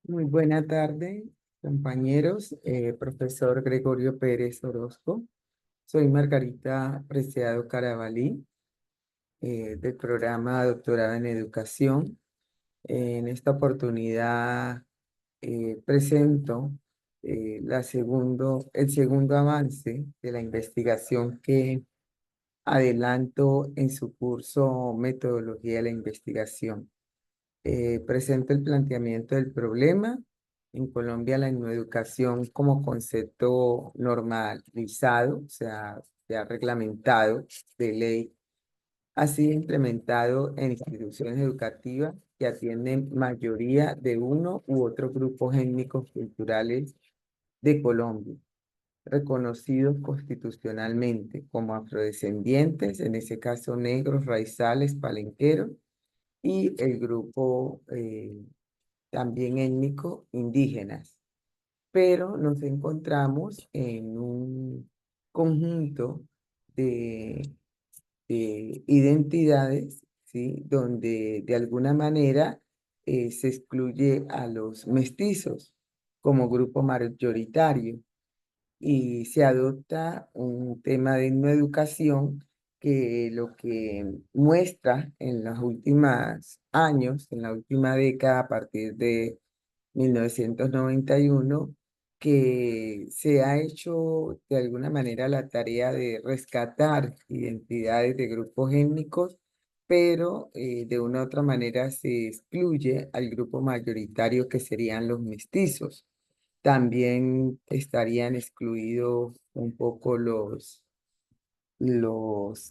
Muy buena tarde, compañeros. Profesor Gregorio Pérez Orozco. Soy Margarita Preciado Carabalí, del programa Doctorado en Educación. En esta oportunidad presento el segundo avance de la investigación que adelanto en su curso Metodología de la Investigación. Presento el planteamiento del problema. En Colombia, la educación como concepto normalizado, o sea, ya reglamentado de ley, ha sido implementado en instituciones educativas que atienden mayoría de uno u otros grupos étnicos culturales de Colombia, reconocidos constitucionalmente como afrodescendientes, en ese caso negros, raizales, palenqueros, y el grupo también étnico indígenas, pero nos encontramos en un conjunto de, de identidades, ¿sí? Donde de alguna manera se excluye a los mestizos como grupo mayoritario y se adopta un tema de no educación que lo que muestra en los últimos años, en la última década, a partir de 1991, que se ha hecho de alguna manera la tarea de rescatar identidades de grupos étnicos, pero de una u otra manera se excluye al grupo mayoritario que serían los mestizos. También estarían excluidos un poco los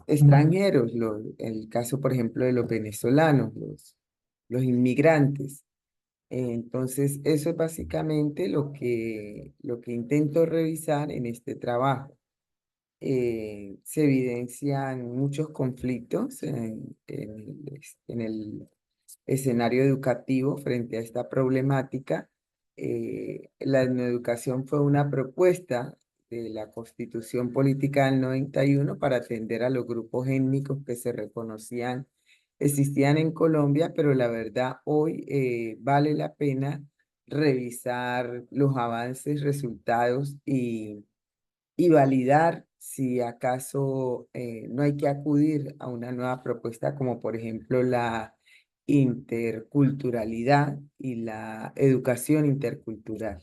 extranjeros, el caso, por ejemplo, de los venezolanos, los inmigrantes. Entonces, eso es básicamente lo que intento revisar en este trabajo. Se evidencian muchos conflictos en el escenario educativo frente a esta problemática. La educación fue una propuesta de la Constitución Política del 91 para atender a los grupos étnicos que se reconocían, existían en Colombia, pero la verdad hoy vale la pena revisar los avances, resultados y validar si acaso no hay que acudir a una nueva propuesta como por ejemplo la interculturalidad y la educación intercultural.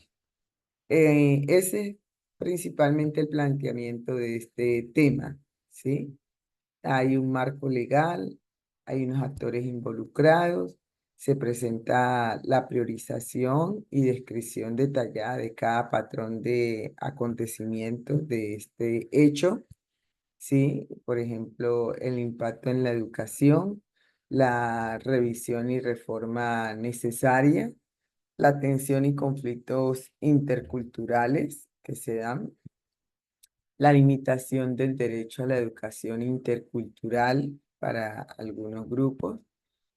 Ese es principalmente el planteamiento de este tema, ¿sí? Hay un marco legal, hay unos actores involucrados, se presenta la priorización y descripción detallada de cada patrón de acontecimientos de este hecho, ¿sí? Por ejemplo, el impacto en la educación, la revisión y reforma necesaria, la tensión y conflictos interculturales que se dan, la limitación del derecho a la educación intercultural para algunos grupos,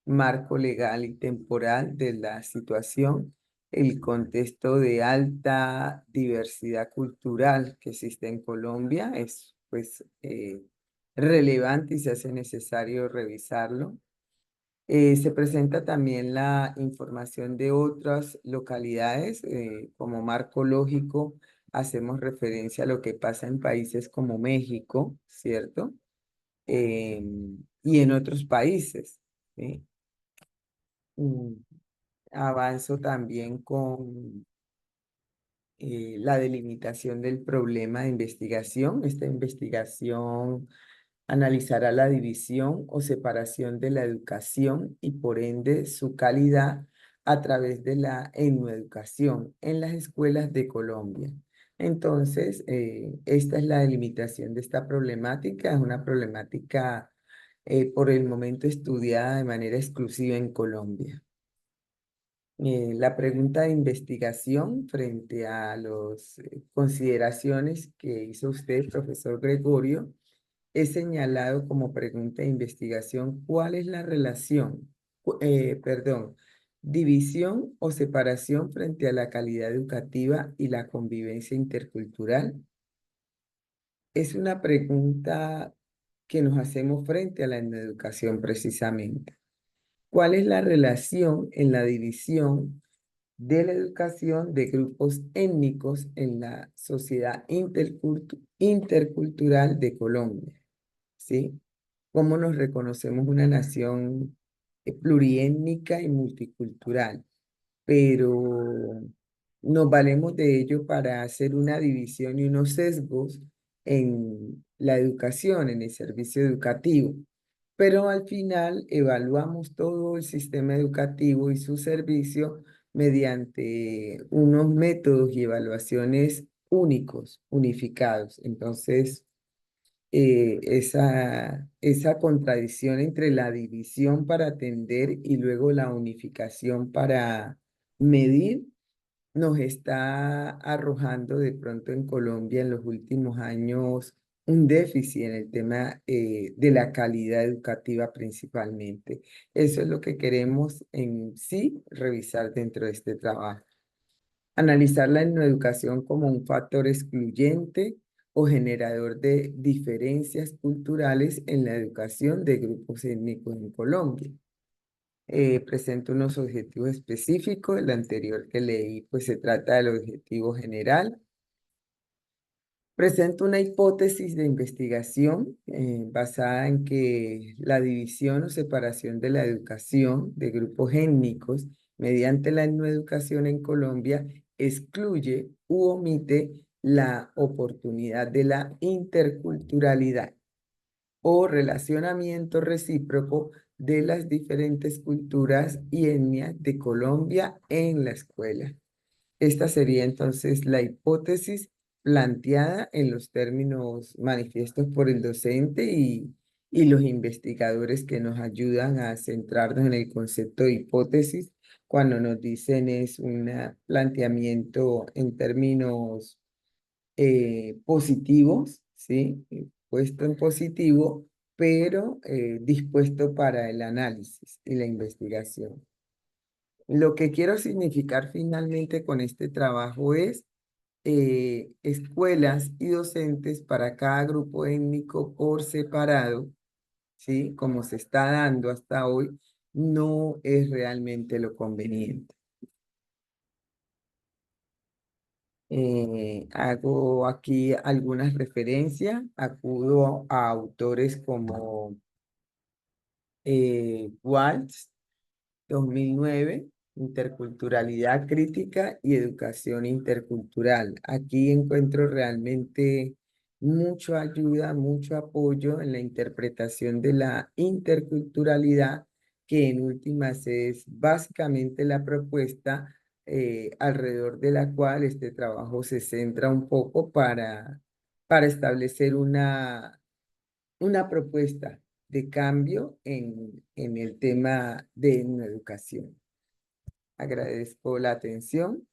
marco legal y temporal de la situación, el contexto de alta diversidad cultural que existe en Colombia es pues relevante y se hace necesario revisarlo. Se presenta también la información de otras localidades. Como marco lógico, hacemos referencia a lo que pasa en países como México, ¿cierto? Y en otros países, ¿sí? Mm, Avanzo también con la delimitación del problema de investigación. Esta investigación analizará la división o separación de la educación y por ende su calidad a través de la etnoeducación en las escuelas de Colombia. Entonces, esta es la delimitación de esta problemática. Es una problemática por el momento estudiada de manera exclusiva en Colombia. La pregunta de investigación frente a las consideraciones que hizo usted, profesor Gregorio, he señalado como pregunta de investigación cuál es la relación, división o separación frente a la calidad educativa y la convivencia intercultural. Es una pregunta que nos hacemos frente a la educación precisamente. ¿Cuál es la relación en la división de la educación de grupos étnicos en la sociedad intercultural de Colombia, ¿sí? Cómo nos reconocemos una nación pluriétnica y multicultural, pero nos valemos de ello para hacer una división y unos sesgos en la educación, en el servicio educativo. Pero al final evaluamos todo el sistema educativo y su servicio mediante unos métodos y evaluaciones únicos, unificados. Entonces, esa contradicción entre la división para atender y luego la unificación para medir nos está arrojando de pronto en Colombia en los últimos años un déficit en el tema de la calidad educativa principalmente. Eso es lo que queremos en sí revisar dentro de este trabajo. Analizar la educación como un factor excluyente o generador de diferencias culturales en la educación de grupos étnicos en Colombia. Presento unos objetivos específicos. El anterior que leí, pues se trata del objetivo general. Presento una hipótesis de investigación basada en que la división o separación de la educación de grupos étnicos mediante la etnoeducación en Colombia excluye u omite la oportunidad de la interculturalidad o relacionamiento recíproco de las diferentes culturas y etnias de Colombia en la escuela. Esta sería entonces la hipótesis planteada en los términos manifiestos por el docente y los investigadores que nos ayudan a centrarnos en el concepto de hipótesis cuando nos dicen es un planteamiento en términos positivos, ¿sí? Puesto en positivo, pero dispuesto para el análisis y la investigación. Lo que quiero significar finalmente con este trabajo es escuelas y docentes para cada grupo étnico por separado, ¿sí? Como se está dando hasta hoy, no es realmente lo conveniente. Hago aquí algunas referencias, acudo a autores como Waltz, 2009, Interculturalidad Crítica y Educación Intercultural. Aquí encuentro realmente mucha ayuda, mucho apoyo en la interpretación de la interculturalidad, que en últimas es básicamente la propuesta alrededor de la cual este trabajo se centra un poco para establecer una propuesta de cambio en el tema de educación. Agradezco la atención.